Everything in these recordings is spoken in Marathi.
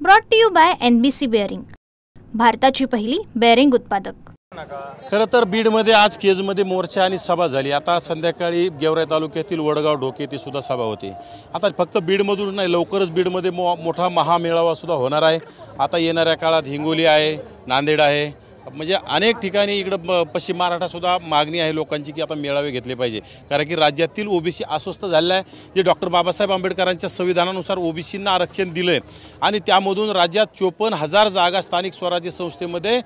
Brought to you by NBC bearing, भारताची पहिली बेअरिंग उत्पादक। खरं तर बीडमध्ये आज केजमध्ये मोर्चा आणि सभा झाली। आता संध्याकाळी गेवराई तालुक्यातील वडगाव ढोके ती सुद्धा सभा होती। आता फक्त बीडमधून नाही, लवकरच बीडमध्ये मोठा महामेळावा सुद्धा होणार आहे। आता येणाऱ्या काळात हिंगोली आहे, नांदेड आहे, म्हणजे अनेक ठिकाणी इकडं पश्चिम महाराष्ट्रात सुद्धा मागणी आहे लोकांची की आता मेळावे घेतले पाहिजे। कारण की राज्यातील ओबीसी अस्वस्थ झालेला आहे। जे डॉक्टर बाबासाहेब आंबेडकरांच्या संविधानानुसार ओबीसींना आरक्षण दिलं आहे आणि त्यामधून राज्यात 54,000 जागा स्थानिक स्वराज्य संस्थेमध्ये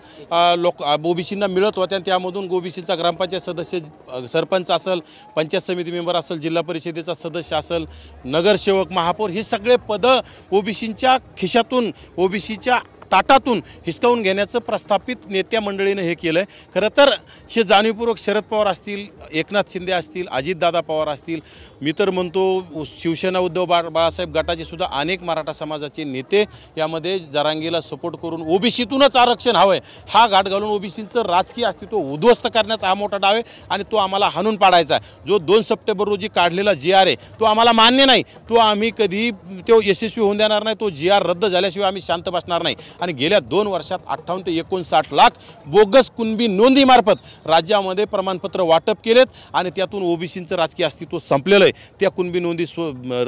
ओबीसींना मिळत होत्या। त्यामधून ओबीसीचा ग्रामपंचायत सदस्य, सरपंच असेल, पंचायत समिती मेंबर असेल, जिल्हा परिषदेचा सदस्य असेल, नगरसेवक, महापौर, ही सगळे पदं ओबीसींच्या खिशातून, ओबीसीच्या ताटातून हिसकावून घेण्याचं प्रस्थापित नेत्या मंडळीने हे केलं आहे। खरं तर हे जाणीवपूर्वक शरद पवार असतील, एकनाथ शिंदे असतील, अजितदादा पवार असतील, मी तर म्हणतो शिवसेना उद्धव बाळासाहेब गटाचे सुद्धा अनेक मराठा समाजाचे नेते यामध्ये जरांगीला सपोर्ट करून ओबीसीतूनच आरक्षण हवं आहे हा घाट घालून ओबीसीचं राजकीय अस्तित्व उद्ध्वस्त करण्याचा हा मोठा डाव आहे आणि तो आम्हाला हाणून पाडायचा आहे। जो 2 सप्टेंबर रोजी काढलेला GR आहे तो आम्हाला मान्य नाही, तो आम्ही कधी तो यशस्वी होऊन देणार नाही। तो GR रद्द झाल्याशिवाय आम्ही शांत बसणार नाही। आणि गेल्या 2 वर्षात 58 ते 59 लाख बोगस कुणबी नोंदीमार्फत राज्यामध्ये प्रमाणपत्र वाटप केलेत आणि त्यातून ओबीसींचं राजकीय अस्तित्व संपलेलं आहे। त्या कुणबी नोंदी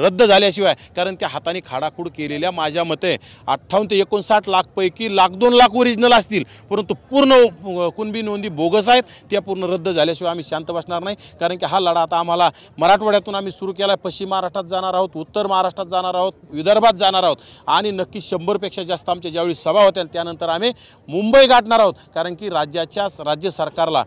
रद्द झाल्याशिवाय, कारण त्या हाताने खाडाखूड केलेल्या माझ्या मते 58 ते 59 लाख पैकी 1,00,000-2 लाख ओरिजिनल असतील, परंतु पूर्ण कुणबी नोंदी बोगस आहेत। त्या पूर्ण रद्द झाल्याशिवाय आम्ही शांत बसणार नाही। कारण की हा लढा आता आम्हाला मराठवाड्यातून आम्ही सुरू केला आहे। पश्चिम महाराष्ट्रात जाणार आहोत, उत्तर महाराष्ट्रात जाणार आहोत, विदर्भात जाणार आहोत आणि नक्की 100 पेक्षा जास्त आमच्या ज्यावेळी सभा होत्या त्यानंतर आम्ही मुंबई गाठणार आहोत। कारण की राज्य सरकारला,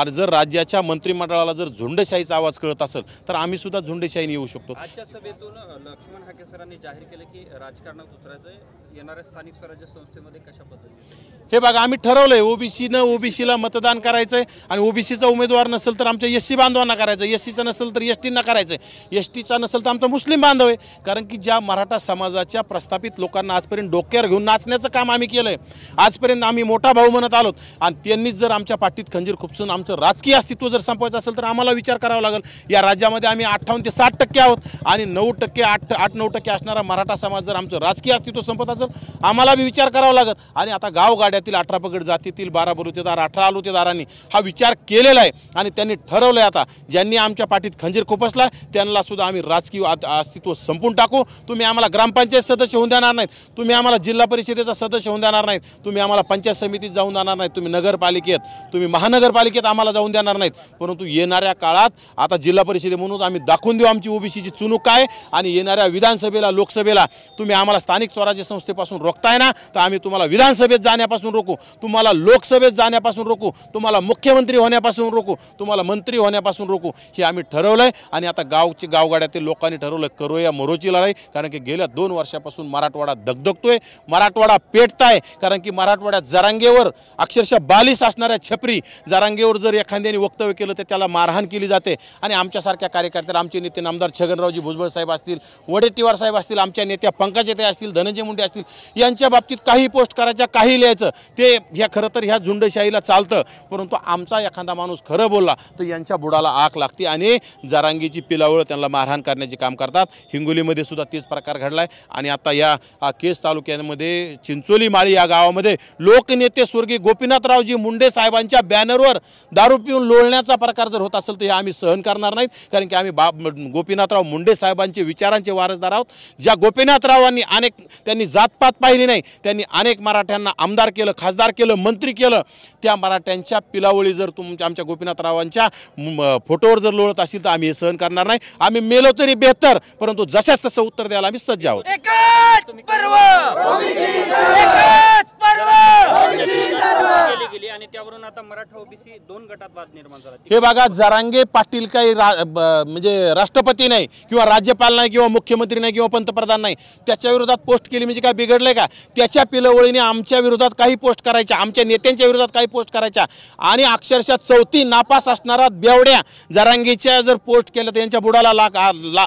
जर राज्याच्या मंत्रिमंडळाला जर झुंडशाहीचा आवाज कळत असेल तर आम्ही सुद्धा झुंडशाहीने येऊ शकतो। आजच्या सभेतून लक्ष्मण हाके सरांनी जाहीर केले की राजकारणात उतरायचं येणाऱ्या स्थानिक स्वराज्य संस्थेमध्ये कशा पद्धतीने हे बघा, आम्ही ठरवलंय ओबीसीला मतदान करायचंय आणि ओबीसीचा उमेदवार नसेल तर आमच्या SC बांधवांना करायचं, SCचा नसेल तर STंना करायचंय, STचा नसेल तर आमचा मुस्लिम बांधव आहे। कारण की ज्या मराठा समाजाच्या प्रस्थापित लोकांना आजपर्यंत डोक्यावर घेऊन नाचण्याचं काम आम्ही केलंय, आजपर्यंत आम्ही मोठा भाऊ म्हणत आलोत आणि त्यांनीच जर आमच्या पाठीत खंजीर खुपसून आमचं राजकीय अस्तित्व जर संपवायचं असेल तर आम्हाला विचार करावा लागेल। या राज्यामध्ये आम्ही 58 ते 60% आहोत आणि 9%, 8-9% असणारा मराठा समाज जर आमचं राजकीय अस्तित्व संपत असेल आम्हाला बी विचार करावा लागेल। आणि आता गावगाड्यातील 18 पगड जातीतील 12 बलुतेदार, 18 आलुतेदारांनी हा विचार केलेला आहे आणि त्यांनी ठरवलंय आता ज्यांनी आमच्या पाठीत खंजीर खुपसला त्यांना सुद्धा आम्ही राजकीय अस्तित्व संपून टाकू। तुम्ही आम्हाला ग्रामपंचायत सदस्य होऊन देणार नाहीत, तुम्ही आम्हाला जिल्हा परिषदेचा सदस्य होऊन देणार नाहीत, तुम्ही आम्हाला पंचायत समितीत जाऊन देणार नाहीत, तुम्ही नगरपालिकेत, तुम्ही महानगरपालिकेत आम्हाला जाऊन देणार नाहीत। परंतु येणाऱ्या काळात आता जिल्हा परिषदेमधून आम्ही दाखवून देऊ आमची ओबीसीची चुणूक काय आणि येणाऱ्या विधानसभेला, लोकसभेला तुम्ही आम्हाला स्थानिक स्वराज्य संस्थेपासून रोखताय ना, तर आम्ही तुम्हाला विधानसभेत जाण्यापासून रोखू, तुम्हाला लोकसभेत जाण्यापासून रोखू, तुम्हाला मुख्यमंत्री होण्यापासून रोखू, तुम्हाला मंत्री होण्यापासून रोखू। हे आम्ही ठरवलंय आणि आता गावगाड्यातील लोकांनी ठरवलं करूया मरोची लढाई। कारण की गेल्या 2 वर्षापासून मराठवाडा दगदगतोय, मराठवाडा पेटताय। कारण की मराठवाड्यात जरांगेवर अक्षरशः बालिश असणाऱ्या छपरी जरांगेवर जर एखाद्याने वक्तव्य केलं तर त्याला मारहाण केली जाते आणि आमच्यासारख्या कार्यकर्त्याला, आमचे नेते आमदार छगनरावजी भुजबळ साहेब असतील, वडेट्टीवार साहेब असतील, आमच्या नेत्या पंकजाताई असतील, धनंजय मुंडे असतील, यांच्या बाबतीत काही पोस्ट करायच्या, काही लिहायचं, ते ह्या खरं तर ह्या झुंडशाहीला चालतं। परंतु आमचा एखादा माणूस खरं बोलला तर यांच्या बुडाला आग लागते आणि जरांगीची पिलावळ त्यांना मारहाण करण्याचे काम करतात। हिंगोलीमध्ये सुद्धा तेच प्रकार घडलाय आणि आता या केज तालुक्यामध्ये चिंचोली माळी या गावामध्ये लोकनेते स्वर्गीय गोपीनाथरावजी मुंडे साहेबांच्या बॅनरवर दारू पिऊन लोळण्याचा प्रकार जर होत असेल तर हे आम्ही सहन करणार नाहीत। कारण की आम्ही गोपीनाथराव मुंडे साहेबांचे विचारांचे वारसदार आहोत। ज्या गोपीनाथरावांनी त्यांनी जातपात पाहिली नाही, त्यांनी अनेक मराठ्यांना आमदार केलं, खासदार केलं, मंत्री केलं, त्या मराठ्यांच्या पिलावळी जर आमच्या गोपीनाथरावांच्या फोटोवर जर लोळत असेल तर आम्ही हे सहन करणार नाही। आम्ही मेलो तरी बेहतर, परंतु जशाच तसं उत्तर द्यायला आम्ही सज्ज आहोत। आणि त्यावरून आता मराठा ओबीसी 2 गटात वाद निर्माण झाला। हे बघा, जरांगे पाटील काही म्हणजे राष्ट्रपती नाही किंवा राज्यपाल नाही किंवा मुख्यमंत्री नाही किंवा पंतप्रधान नाही, त्याच्या विरोधात पोस्ट केली म्हणजे काय बिघडलंय का? त्याच्या पिलवळीने आमच्या विरोधात काही पोस्ट करायच्या, आमच्या नेत्यांच्या विरोधात काही पोस्ट करायच्या आणि अक्षरशः 4थी नापास असणारा बेवड्या जरांगेच्या जर पोस्ट केलं तर यांच्या बुडाला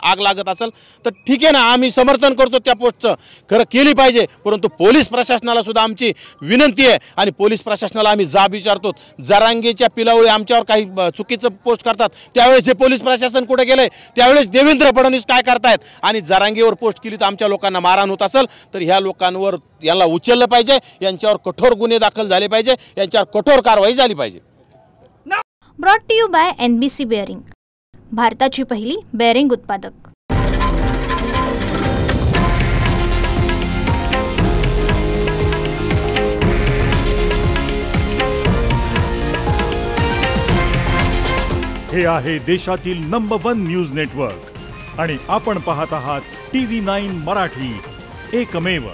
आग लागत असेल तर ठीक आहे ना, आम्ही समर्थन करतो त्या पोस्टचं, खरं केली पाहिजे। परंतु पोलीस प्रशासनाला सुद्धा आमची विनंती आहे आणि पोलीस प्रशासनाला आम्ही जाब विचारतो, जरांगेच्या पिलावळी आमच्यावर काही चुकीचं पोस्ट करतात त्यावेळेस हे पोलीस प्रशासन कुठे गेलंय, त्यावेळेस देवेंद्र फडणवीस काय करतायत आणि जरांगेवर पोस्ट केली तर आमच्या लोकांना मारहाण होत असेल तर ह्या लोकांवर यांना उचललं पाहिजे, यांच्यावर कठोर गुन्हे दाखल झाले पाहिजे, यांच्यावर कठोर कारवाई झाली पाहिजे. Brought to you by NBC bearing, भारताची पहिली बेअरिंग उत्पादक. हे आहे देशातील नंबर 1 न्यूज नेटवर्क आणि आपण पाहत आहात TV9 मराठी, एकमेव.